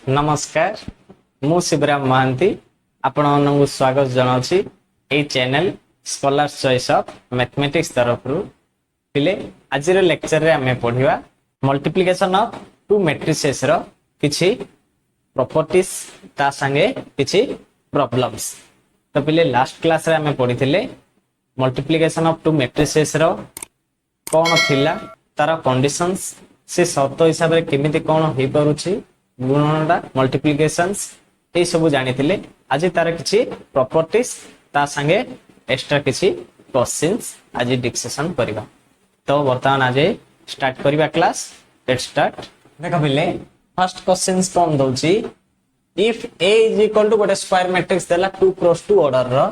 नमस्कार मु शिवराम महांती आपण मानक स्वागत जनावछि ए channel scholars choice of mathematics तरफ रु पिले आज लेक्चर रे हमें पढ़िबा मल्टीप्लिकेशन ऑफ टू मैट्रिसेस रो किछि प्रॉपर्टीज ता संगे किछि प्रॉब्लम्स। तो पिले लास्ट क्लास रे हमें पढ़िथिले मल्टीप्लिकेशन ऑफ टू मैट्रिसेस रो कोन थिला तार कंडीशंस से शर्त हिसाब रे केमिति कोन होई परुछि गुणनटा मल्टीप्लिकेशंस ए सब जानिथिले। आज तार किछि प्रॉपर्टीज ता संगे एक्स्ट्रा किछि क्वेश्चंस आज डिस्कशन करबा। तो वर्तमान आज स्टार्ट करबा क्लास। Let's start. देखो पिले फर्स्ट क्वेश्चंस कोन दोछि इफ a is equal to गोटे स्क्वायर मैट्रिक्स देला 2 क्रॉस 2 ऑर्डर रो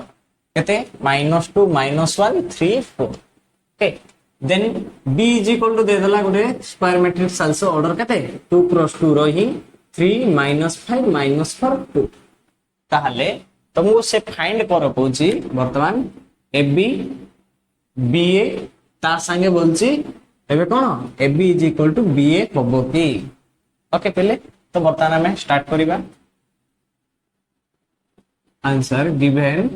केते -2 -1 3 4 okay. Then b is equal to दे देला गोटे स्क्वायर मैट्रिक्स आल्सो ऑर्डर केते 2 क्रॉस 2 रो ही 3 -5 -4 2 ताहले तुमको से फाइंड कर कहूची वर्तमान ab ba ता संगे बोलची एबे कोन ab is equal to ba होबो की ओके। पहले तो वर्तमान में स्टार्ट करिबा। आंसर गिवन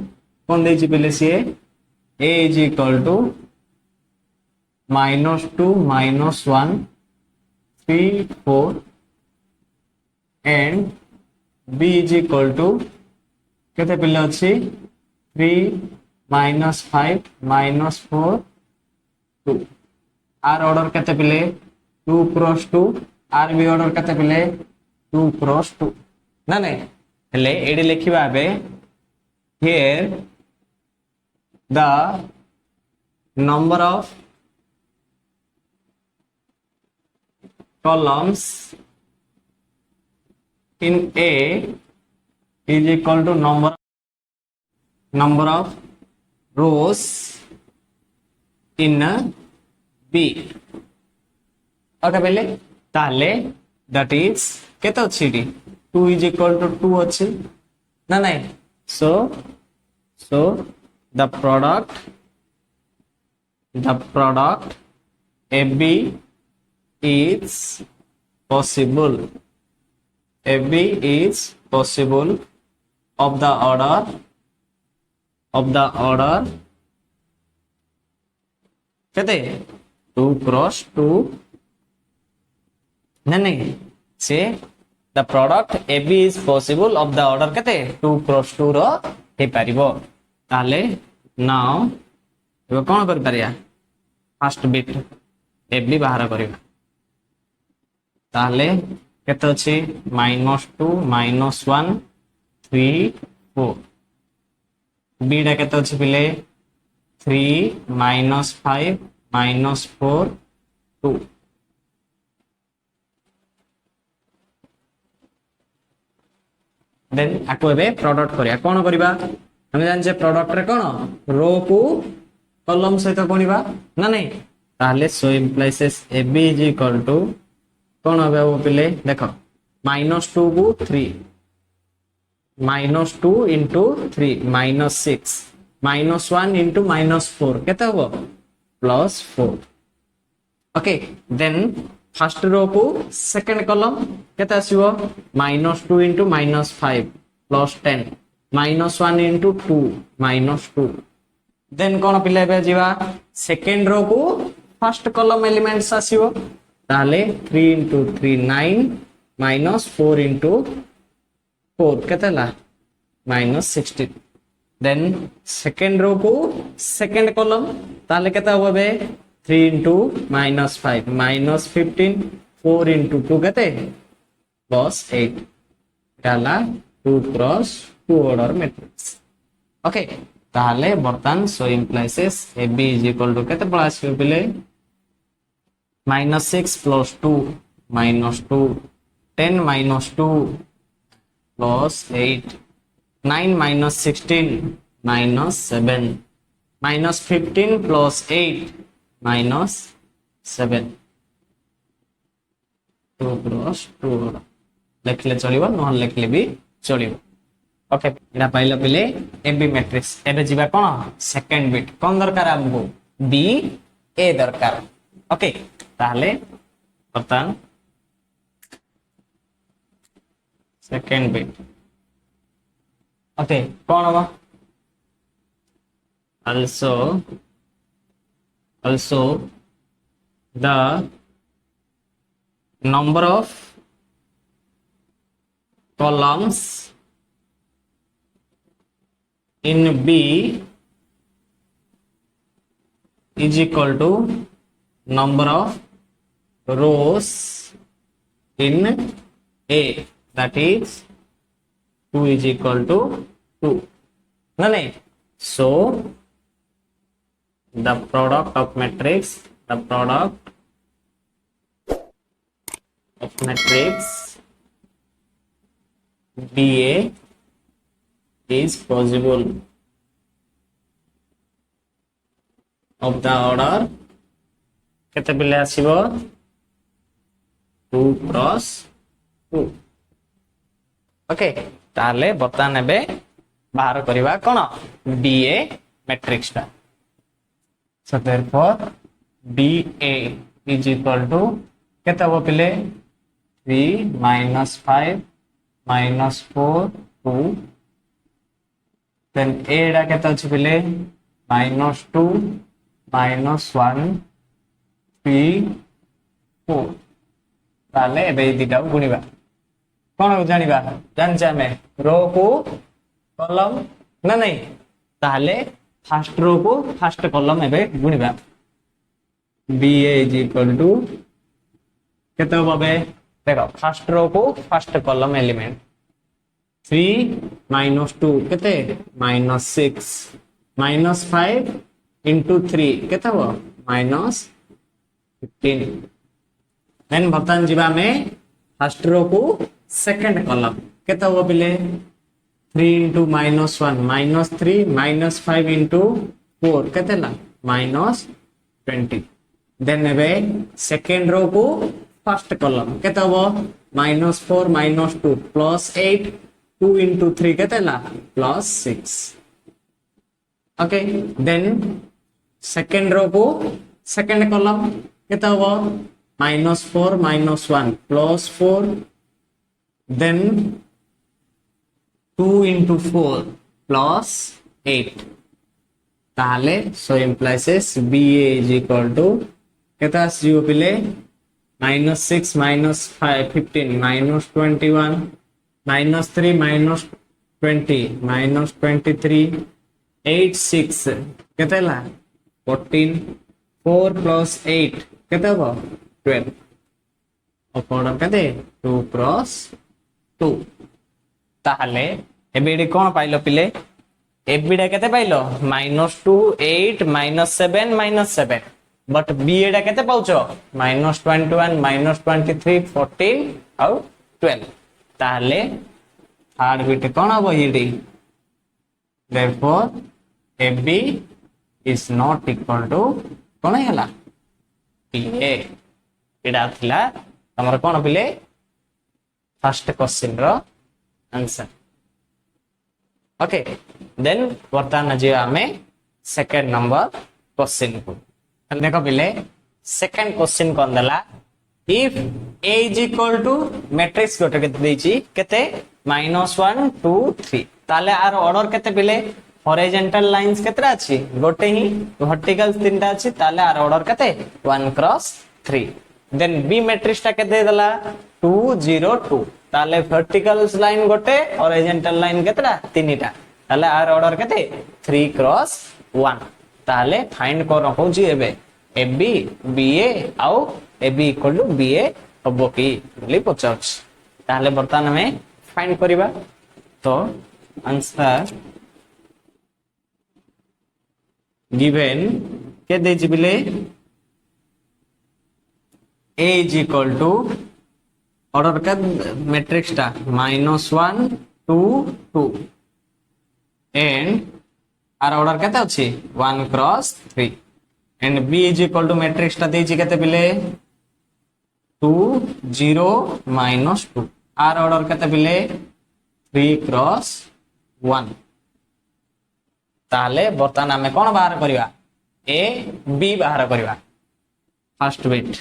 कोन देछि पहले से a is equal to -2 -1 3 4 and b is equal to केते पहले अछि 3 -5 -4 2 आर ऑर्डर केते पहले 2 क्रॉस 2 आर बी ऑर्डर केते पहले 2 क्रॉस 2 ना नहीं हेले एडी लिखिबा बे here the number of columns in A is equal to number of rows in B okay पहले ताले that is केते अछि डी 2 is equal to 2 अछि ना नहीं so the product AB is possible of the order कहते 2 cross 2 नहीं से the product AB is possible of the order कहते 2 क्रॉस 2 रो हे परिबो ताले नाउ एबे कोन कर परिया फर्स्ट बिट AB बाहर करिबा ताले केते अछि -2 -1 3 4 b डा केते अछि पिले 3 -5 -4 2 देन आको एबे प्रोडक्ट करिया कोन करिबा हम जान जे प्रोडक्ट रे कोन रो को कॉलम सहित कोनिबा ना नहीं ताले so implies ab is equal to कोन होबे वो पिले देखो -2 को 3 -2 into 3 -6 -1 into -4 केते होबो +4 ओके। देन फर्स्ट रो को सेकंड कॉलम केते आसीबो -2 into -5 +10 -1 into 2 -2 देन कोन पिले बे जीवा सेकंड रो को फर्स्ट कॉलम एलिमेंट्स आसीबो ताले 3 into 3 9 -4 into 4 केतेला -16 then second row को सेकंड कॉलम ताले केते होबे बे 3 into -5 -15 4 into 2 केते +8 ताला 2 क्रॉस 2 ऑर्डर मैट्रिक्स ओके। ताले बर्तन so implies AB is equal to केते पळा आसीबे पिले -6 + 2 -2 10 -2 +8 9 -16 -7 -15 +8 -7 2 क्रॉस 2 लिखले चलिबो न लिखले भी चलिबो ओके। एटा पाइलो पिले AB मैट्रिक्स एबे जीवा कोन सेकंड बिट कोन दरकार हमको B A दरकार ओके। ताहले बर्तन सेकेंड बिट ओके कौन हम also the number of columns in B is equal to number of rows in A, that is 2 is equal to 2 no so the product of matrix BA is possible of the order केते बिले आसीबो 2 cross 2 okay ताले बर्तमान एबे बाहर करबा कोन BA matrix ता so therefore BA is equal to केते हो पिले 3 minus 5 minus 4 2 then A डा केते अछि पिले minus 2 minus 1 3 4 ताले एबे दिटा गुणिबा कोन जानिबा जानछ हमें रो को कॉलम ना नहीं ताले फर्स्ट रो को फर्स्ट कॉलम एबे गुणिबा BA is equal to केते होबे देखो फर्स्ट रो को फर्स्ट कॉलम एलिमेंट 3 minus 2 केते minus 6 minus 5 into 3 केते हो minus 15 देन बर्तन जीवा में फर्स्ट रो को सेकंड कॉलम केते हो पिले 3 into minus 1 minus 3 minus 5 into 4 केते ला minus 20 देन एबे सेकंड रो को फर्स्ट कॉलम केते हो minus 4 minus 2 plus 8 2 into 3 केते ला plus 6 okay then second row को सेकंड कॉलम केते हो minus 4 minus 1 plus 4 then 2 into 4 plus 8 ताले so implies BA is equal to केता जीरो पिले minus 6 minus 5 15 minus 21 minus 3 minus 20 minus 23 8 6 केते ला 14 4 plus 8 केते हो 12 ऑर्डर केते 2 क्रॉस 2 ताहले एबिडी कोन पाइलो पिले एबिडा केते पाइलो -2 8 -7 -7 बट बीएडा केते पाउचो -21 -23 14 और 12 ताहले थर्ड बिट कोन हबो एडी therefore AB is not equal to कोन हैला BA एडा थिला हमर कोन पिले फर्स्ट क्वेश्चन रो आंसर ओके देन वर्तमान जे हमें सेकंड नंबर क्वेश्चन को देखो पिले सेकंड क्वेश्चन कोन दला if A is equal to matrix गोटे केते देछि केते -1 2 3 ताले आर ऑर्डर केते पिले हॉरिजॉन्टल लाइंस केते अछि गोटे ही वर्टिकल तीनटा अछि ताले आर ऑर्डर केते 1 क्रॉस 3 देन बी मैट्रिक्स ता केते दला 2 0 2 ताले वर्टिकल लाइन गोटे हॉरिजॉन्टल लाइन केतेटा तीनटा ताले आर ऑर्डर केते 3 क्रॉस 1 ताले फाइंड कर होजी एबे AB BA आउ AB इक्वल टू BA हबो की बोली पचाउछ ताले बर्तमान में फाइंड करिबा तो आंसर गिवन के देछि बिले A is equal to order का मैट्रिक्स टा -1 2 2 एंड आर ऑर्डर केते अछि 1 cross 3 and B is equal to matrix टा देछि केते बिले 2 0 -2 आर ऑर्डर केते बिले 3 क्रॉस 1 ताले बर्तमान हमें कोन बाहर करिवा A B बाहर करिवा फर्स्ट बिट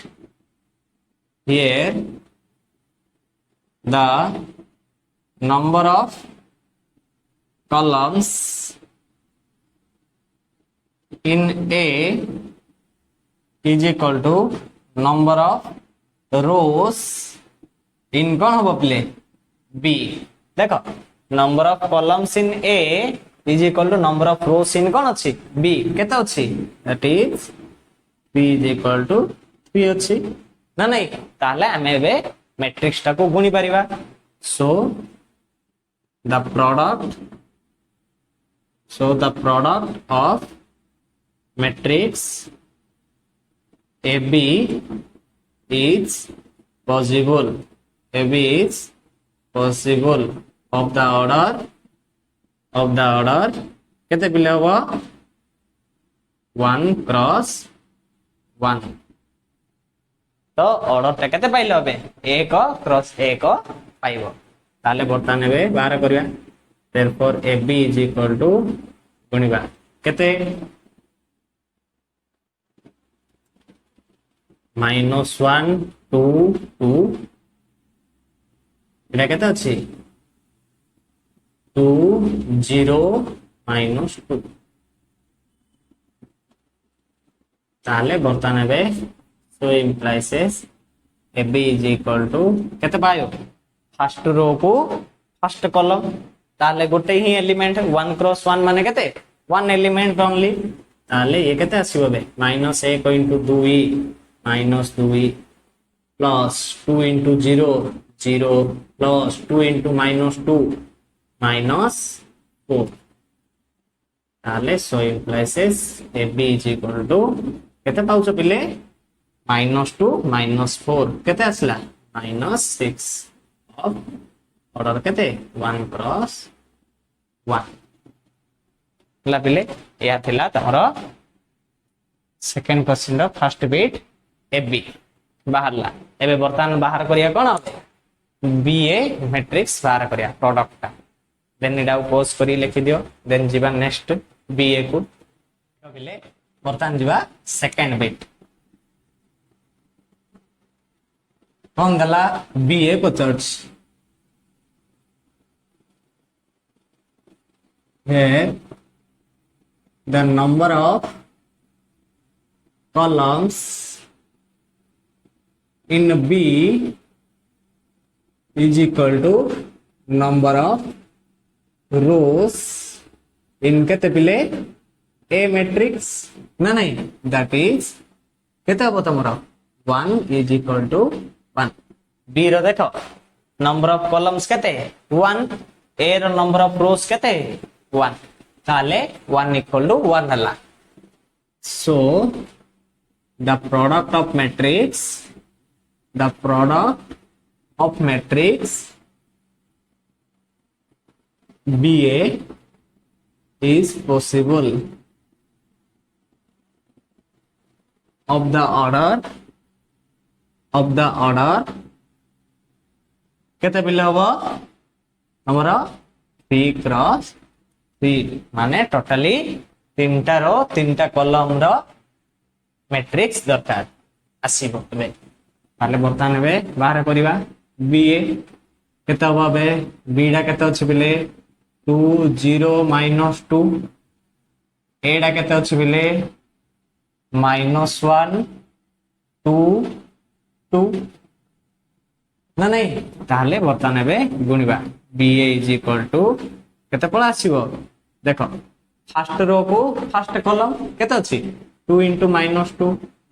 here the number of columns in A is equal to number of rows in कौन हम पिले B देखो number of columns in A is equal to number of rows in कौन अच्छी B केता अच्छी that is B is equal to 3 अच्छी ना नहीं ताले हमें वे मैट्रिक्स टा को गुणी परिवा so the product of matrix AB is possible of the order केते पिले होगा 1 cross 1 तो ऑर्डर टा केते पाइले होबे 1 क्रॉस 1 पाइबो ताले बर्ता नेबे बाहर करिया therefore AB is equal to गुणिबा केते -1 2 2 एटा केते अछि 2 0 -2 ताले बर्ता नेबे so implies AB is equal to केते पायो फर्स्ट रो को फर्स्ट कॉलम ताले गोटे ही एलिमेंट 1 क्रॉस 1 माने केते 1 एलिमेंट ओनली ताले ये केते आसीबो बे -1 2e -2e प्लस 2 0 0 प्लस 2 -2 -4 ताले so implies AB is equal to केते पाउछो पिले -2 -4 केते आसला -6 of order केते 1 cross 1 ला पिले या थिला तमरो second question row first bit AB बाहरला एबे वर्तमान बाहर करिया कोन BA मैट्रिक्स बाहर करिया प्रोडक्ट ता देन इडा पोज करी लिखि दियो देन जीवा नेक्स्ट BA को पिले वर्तमान जीवा सेकंड बिट कौन गला BA को church here the number of columns in B is equal to number of rows in केते पिले A matrix ना नहीं that is केते हो तमरा 1 is equal to 1 B रो देखो number of columns केते 1 A row number of rows केते 1 ताले 1 equal to 1 हला so the product of matrix BA is possible of the order केते पिले हबो हमरा 3 क्रॉस 3 माने टोटली तीनटा रो तीनटा कॉलम रो मैट्रिक्स दरकार आसीबो बे माने बर्तमान बे बाहर करिवा BA केते हबो बे B डा केते अछि पिले 2 0 -2 A डा केते अछि पिले -1 2 2 ना नहीं ताले बर्तमान बे गुणिबा BA is equal to केते पळा आसीबो देखो फर्स्ट रो को फर्स्ट कॉलम केते अछि 2 -2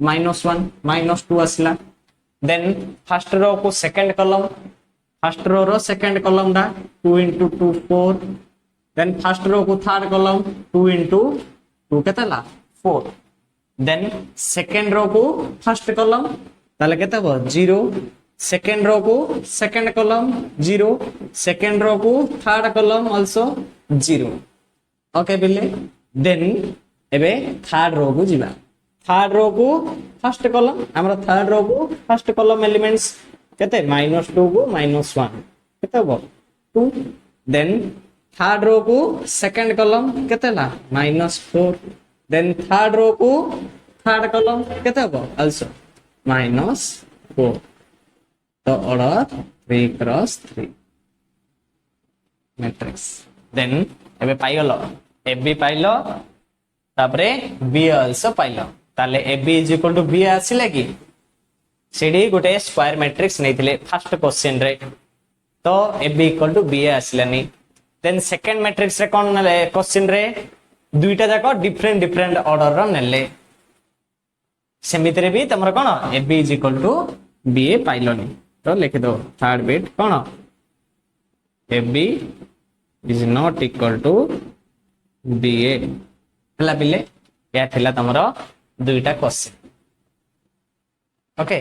-1 -2 आसला देन फर्स्ट रो को second column first row row second column दा 2 2 4 देन फर्स्ट रो को थर्ड कॉलम 2 2 केते ला 4 देन सेकंड रो को फर्स्ट कॉलम ताले केते हो 0 सेकंड रो को सेकंड कॉलम 0 सेकंड रो को थर्ड कॉलम आल्सो 0 ओके बिले देन एबे थर्ड रो को जिबा थर्ड रो को फर्स्ट कॉलम हमरा थर्ड रो को फर्स्ट कॉलम एलिमेंट्स केते -2 को -1 केते हो 2 देन थर्ड रो को सेकंड कॉलम केते ला -4 देन थर्ड रो को थर्ड कॉलम केते हो आल्सो -4 तो ऑर्डर 3 क्रॉस 3 मैट्रिक्स देन एबे पाइलो AB पाइलो तापरे B आल्सो पाइलो ताले AB is equal to B आसिले कि सेडी गोटे स्क्वायर मैट्रिक्स नैथिले फर्स्ट क्वेश्चन रे तो AB इक्वल टू B आसिलानी देन सेकंड मैट्रिक्स रे कोन नले क्वेश्चन रे दुईटा जाको डिफरेंट डिफरेंट ऑर्डर रो नेले सेमितरे भी तमर कोन AB is equal to BA पाइलोनी तो लिख दो थर्ड बिट कोन AB is not equal to BA हला बिले या थिला तमरो दुईटा क्वेश्चन ओके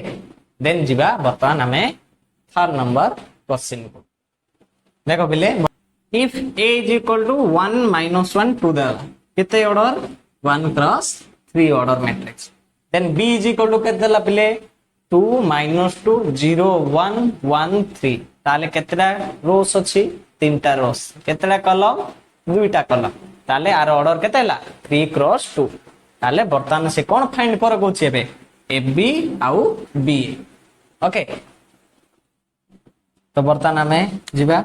देन जिबा वर्तमान हमें थर्ड नंबर क्वेश्चन को देखो बिले if A is equal to 1 minus 1 to the कितने order 1 cross 3 order matrix then B is equal to कितने ला बिले 2 minus 2 0 1 1 3 ताले केतरा रोस अछि तीनटा रोस केतरा कॉलम दुईटा कॉलम ताले आर ऑर्डर केतेला 3 क्रॉस 2 ताले वर्तमान से कोन फाइंड कर को छेबे AB आउ B ओके तो वर्तमान हमें जिबा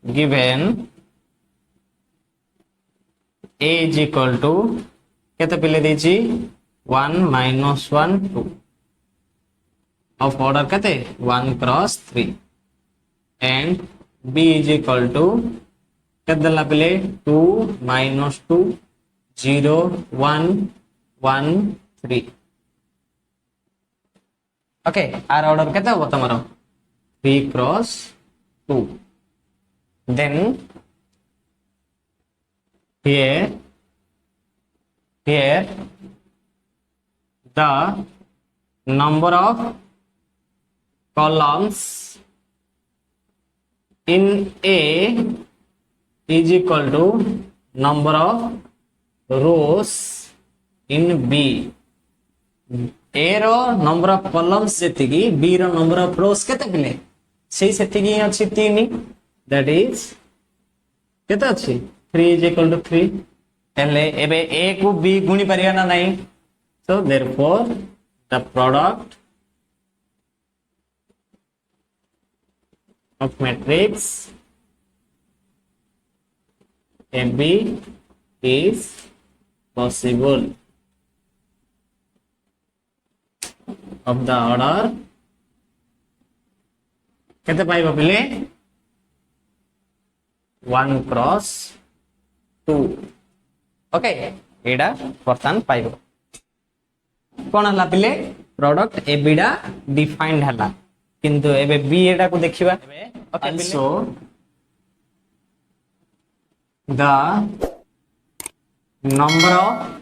given A is equal to केते पिले देछि 1 minus 1 2 of order kate 1 cross 3 and B is equal to kadala pile 2 minus 2 0 1 1 3 okay our order kate hobo tomaro 3 cross 2 then here the number of columns in A is equal to number of rows in B. A row number of columns जेतिकी B row number of rows केते पिले सेही सेतिकी अछि 3 that is केते अछि 3 is equal to 3 एले एबे A को B गुणी परिया ना नहीं so therefore the product of matrix AB is possible of the order केते पाइबो पिले 1 cross 2 ओके एडा वर्तमान पाइबो कोन हला पिले प्रोडक्ट AB डा डिफाइंड हला किंतु एबे B एडा को देखिबा okay also the number of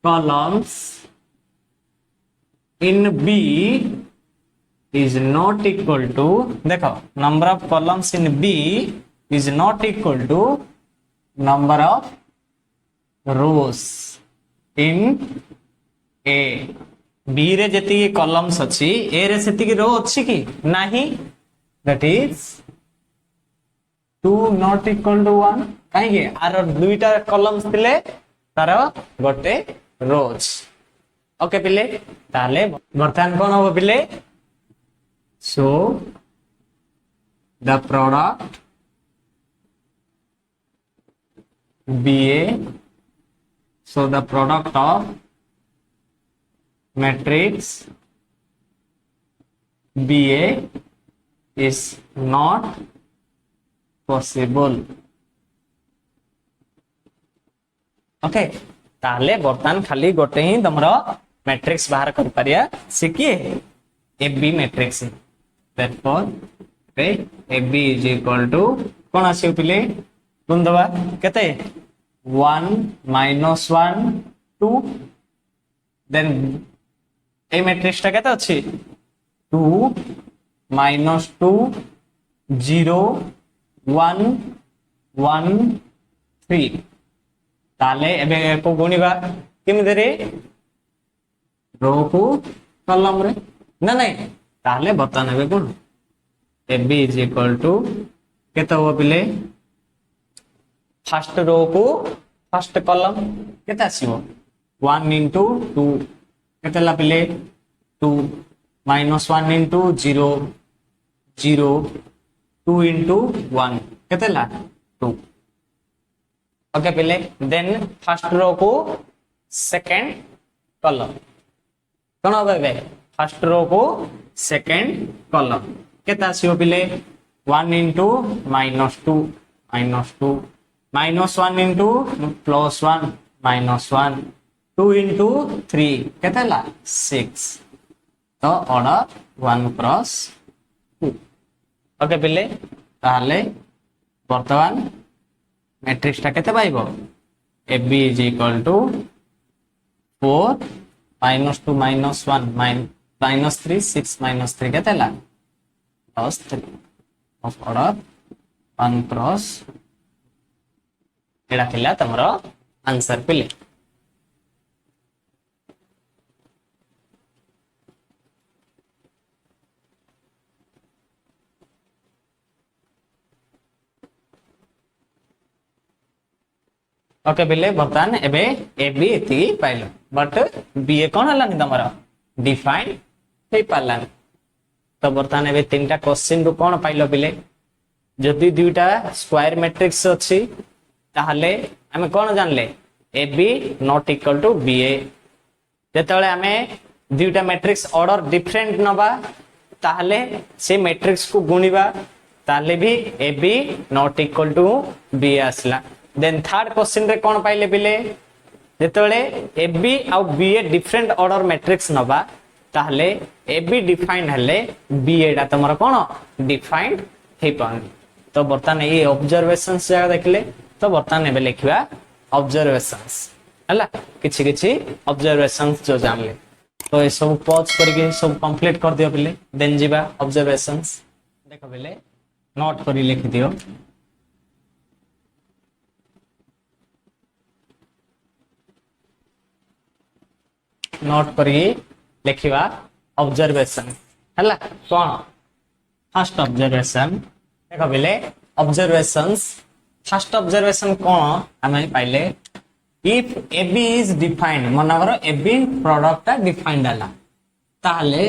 columns in B is not equal to देखो number of columns in B is not equal to number of rows in A B रे जति कॉलम्स अछि A रे सेति की रो अछि कि नाही that is 2 not equal to 1 काहे के आर दुईटा कॉलम्स थिले तार गोटे रोज ओके पिले ताले वर्तमान कोन हो पिले so the product BA so the product of matrix BA is not possible okay ताले बर्तमान खाली गोटे ही तमरो मैट्रिक्स बाहर कर परिया सिकिए AB matrix therefore AB is equal to कोन आसी पिले कोन दबा केते 1 minus 1 2 then ए मैट्रिक्स टा केते अछि 2 minus 2 0 1 1 3 ताले एबे को गुणीबा केमिति रे रो को कॉलम रे ना नहीं ताले बता नेबे कोन AB is equal to केते हो पिले फर्स्ट रो को फर्स्ट कॉलम केते आसीबो 1 into 2 केते ला पिले 2 minus 1 into 0 0 2 into 1 केते ला 2 ओके पिले देन फर्स्ट रो को सेकंड कॉलम कोन होबे फर्स्ट रो को सेकंड कॉलम केता आसीओ पिले 1 into -2 -2 -1 into +1 -1 2 into 3 केते ला 6 तो ऑर्डर 1 क्रॉस 2 ओके पिले ताले वर्तमान मैट्रिक्स टा केते पाइबो AB is equal to 4 -2 -1 -3 6 -3 केते ला +3 of order 1 cross एडा थिला तमरो आंसर पिले ओके बिले बर्तमान एबे ए बी एति पाइलो बट बी ए कोन हलानी तमरा डिफाइन हे पालानी तो बर्तमान एबे तीनटा क्वेश्चन रु कोन पाइलो बिले जदि दुईटा स्क्वायर मैट्रिक्स अछि ताहले हमें कोन जानले A B not equal to B A जेतले हमें दुईटा मैट्रिक्स ऑर्डर डिफरेंट नबा ताहले से मैट्रिक्स को गुणिबा ताहले भी A B not equal to B आसला देन थर्ड क्वेश्चन रे कोन पाइले बिले जेतले ए बी आ B A different order matrix नबा ताहले ए बी डिफाइन हले बी ए डा तमरा कोन डिफाइंड हे पानी तो बर्तमान ये ऑब्जर्वेशंस जगह देखले तो बर्तमान एबे लिखिबा ऑब्जर्वेशंस हला किछि किछि ऑब्जर्वेशंस जो जानले तो ये सब पॉज करके सब कंप्लीट कर दियो बिले देन जीवा ऑब्जर्वेशंस देखो बिले नोट करी लिख दियो नोट करी लिखिबा ऑब्जर्वेशन हला कोन फर्स्ट ऑब्जर्वेशन देखो बिले ऑब्जर्वेशंस फर्स्ट ऑब्जर्वेशन कोन हमें पाइले if AB is defined Manwar AB product defined हला ताहले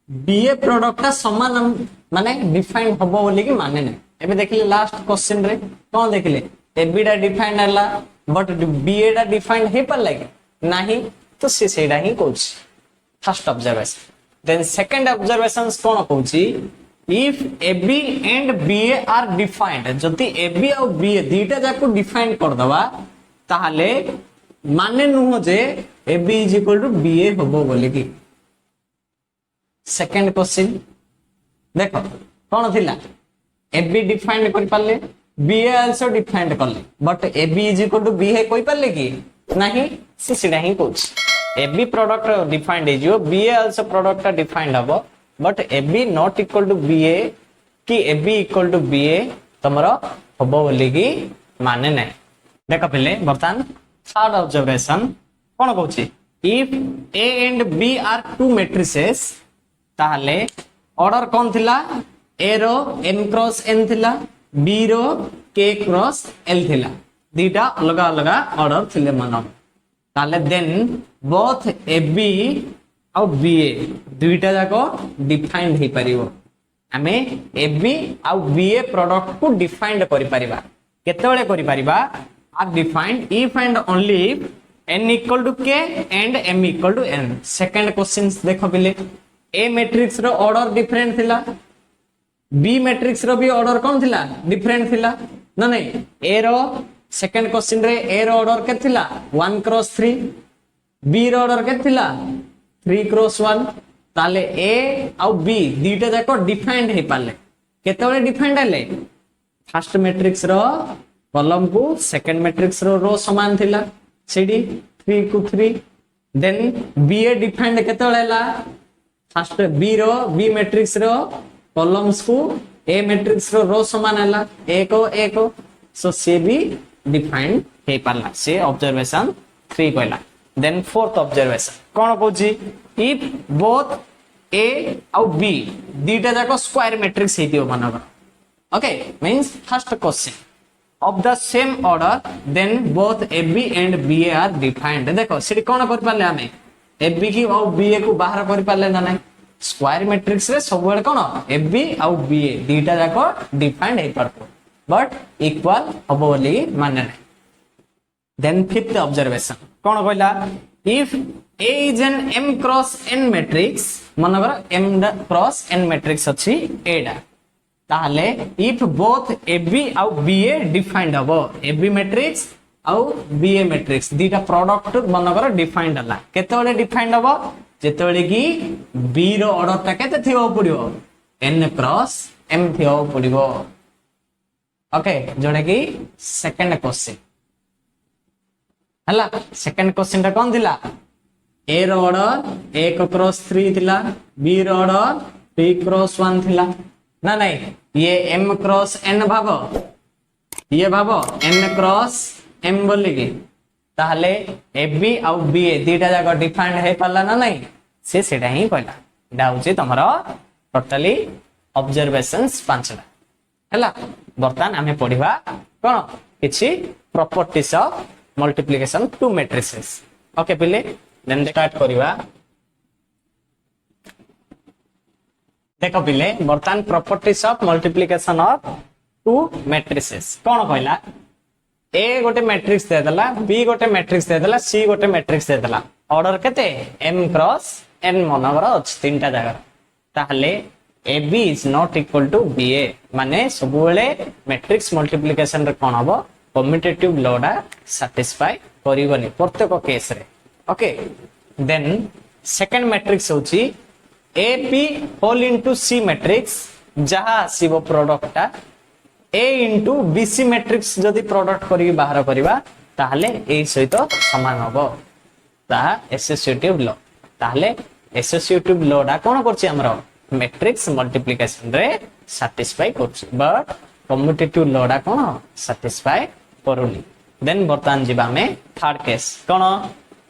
BA प्रोडक्ट समान माने डिफाइंड हबो बोली कि माने नै एबे देखिले लास्ट क्वेश्चन रे कोन देखिले AB डा डिफाइंड हला बट BA डा डिफाइंड हे पल्ला कि नाही तो से सेडा ही कोच first observation then second observations कोन कोची if AB and BA are defined जति AB और BA दीटा जाको डिफाइन कर दवा ताहले माने नुह जे AB is equal to BA होबो बोले कि सेकंड क्वेश्चन देखो कोन थिला AB डिफाइंड कर पाले BA आल्सो डिफाइंड करले but AB is equal to BA कोइ पाले कि नाही से सेडा ही कोच AB product defined is your BA also product defined हबो but AB not equal to BA कि AB equal to BA तमरो हबो बोली कि माने नै देखो पहले बर्तमान थर्ड ऑब्जर्वेशन कोन कहूची if A and B are two matrices ताहले ऑर्डर कोन थिला A रो m क्रॉस n थिला B रो k क्रॉस l थिला दीटा अलग अलग ऑर्डर थिले मानो ताले देन बोथ AB और BA दुईटा जाको डिफाइंड हे परिबो हमें AB और BA प्रोडक्ट को डिफाइंड करि परिबा केतेबेले करि परिबा are defined if and only if n equal to k and m equal to n second questions देखो बिले A मैट्रिक्स रो ऑर्डर डिफरेंट थिला B मैट्रिक्स रो भी ऑर्डर कोन थिला डिफरेंट थिला न नहीं A रो सेकंड क्वेश्चन रे A रो ऑर्डर के थिला 1 क्रॉस 3 B रो ऑर्डर के थिला 3 क्रॉस 1 ताले A और B दीटा जाको डिफाइंड हे पाले केतेबेले डिफाइंड हले फर्स्ट मैट्रिक्स रो कॉलम को सेकंड मैट्रिक्स रो समान थिला सीडी 3 को 3 देन BA डिफाइंड केतेबेले हला फर्स्ट B रो B मैट्रिक्स रो कॉलम्स को A मैट्रिक्स रो समान हला A को सो से भी डिफाइंड हे पाला से ऑब्जर्वेशन 3 कहला देन फोर्थ ऑब्जर्वेशन कोन कहूची इफ बोथ A और B दीटा जाको स्क्वायर मैट्रिक्स हेतियो मानबा okay means first question of the same order then both AB and BA are defined देखो सिटी कोन कर पाले हमें AB की और BA को बाहर कर पाले ना नहीं स्क्वायर मैट्रिक्स रे सब बेले कोन एबी आउ बीए दीटा जाको डिफाइंड हे परतो बट इक्वल हबो बोली माने नै देन फिफ्थ ऑब्जर्वेशन कोन कहला if A is an m cross n matrix मनगर m cross n matrix अछि A डा ताहले if both AB आउ BA डिफाइंड हबो AB मैट्रिक्स आउ BA मैट्रिक्स दीटा प्रोडक्ट मनगर डिफाइंड हला केतेबेले डिफाइंड हबो जेतेबेले की B रो ऑर्डर ता केते थियो पडियो n cross m थियो पडियो ओके जोडे की सेकंड क्वेश्चन हला सेकंड क्वेश्चन ता कोन दिला A रो ऑर्डर 1 क्रॉस 3 थिला B रो ऑर्डर 3 क्रॉस 1 थिला ना नहीं ये m क्रॉस n भागो ये भागो n क्रॉस m बोली की ताहले AB आउ BA दीटा जाको डिफाइंड हे पल्ला ना नहीं से सेटा ही कहला एटा होची तमरो टोटली ऑब्जर्वेशंस पांचटा हला बर्तमान हमें पढिबा कोन किछि properties of multiplication two matrices okay पिले देन स्टार्ट करिवा देखो पिले बर्तमान properties of multiplication of two matrices कोन कहला ए गोटे मैट्रिक्स दे देला बी गोटे मैट्रिक्स दे देला सी गोटे मैट्रिक्स दे देला ऑर्डर केते m क्रॉस n मनगर अछि तीनटा जगह ताहले AB is not equal to BA माने सब बेले मैट्रिक्स मल्टीप्लिकेशन रे कोन हबो कम्यूटेटिव लॉ डा सैटिस्फाई करिवनी प्रत्येक केस रे ओके देन सेकंड मैट्रिक्स होची AP whole into C matrix जहा आसीबो प्रोडक्ट ता A इनटू BC मैट्रिक्स जदी प्रोडक्ट करी बाहर करबा ताहले ए सहित समान हबो ता एसोसिएटिव लॉ ताहले एसोसिएटिव लॉ डा कोन करछि हमरो मैट्रिक्स मल्टीप्लिकेशन रे सैटिस्फाई करछि बट कम्यूटेटिव लॉ डा कोन सैटिस्फाई करूनी देन बर्तमान जीवा में थर्ड केस कोन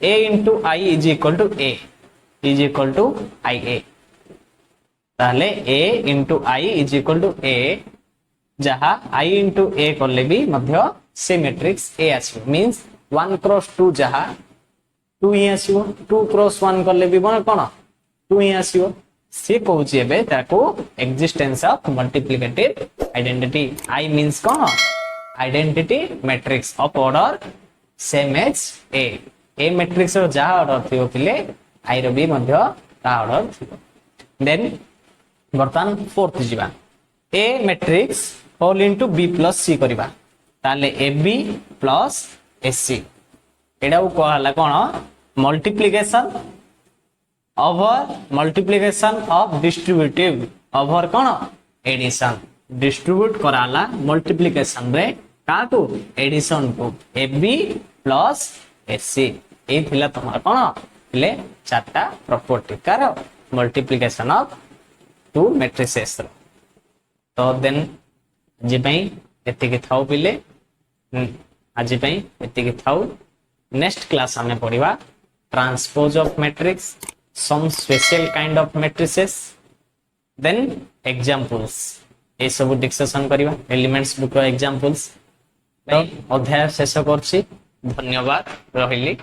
A into I is equal to A is equal to IA ताहले A into I is equal to A जहा I into A करले भी मध्य से मैट्रिक्स A आसीबो मींस 1 क्रॉस 2 जहा 2 ही आसीबो 2 क्रॉस 1 करले भी बन कोन 2 ही आसीबो से कहूची एबे ताको existence of multiplicative identity I means कोन identity matrix of order same as A matrix रो जहा ऑर्डर थियो पिले I रो भी मध्य ता ऑर्डर थियो देन बर्तमान फोर्थ जीवा A matrix whole into B plus C करबा ताले AB प्लस AC एडा कहला कोन multiplication over multiplication of distributive over कोन एडिशन डिस्ट्रीब्यूट कराला मल्टीप्लिकेशन रे काटू एडिशन को AB प्लस AC ए थिला तमर कोन ले चारटा प्रॉपर्टी कार मल्टीप्लिकेशन ऑफ टू मैट्रिसेस तो देन जे पई एतिके थाउ पिले आज पई एतिके थाउ नेक्स्ट क्लास हमें पढिबा transpose of matrix some special kind of matrices then examples ए सब डिस्कशन करिबा एलिमेंट्स बुक रो एग्जांपल्स अध्याय शेष करछि धन्यवाद रहिली।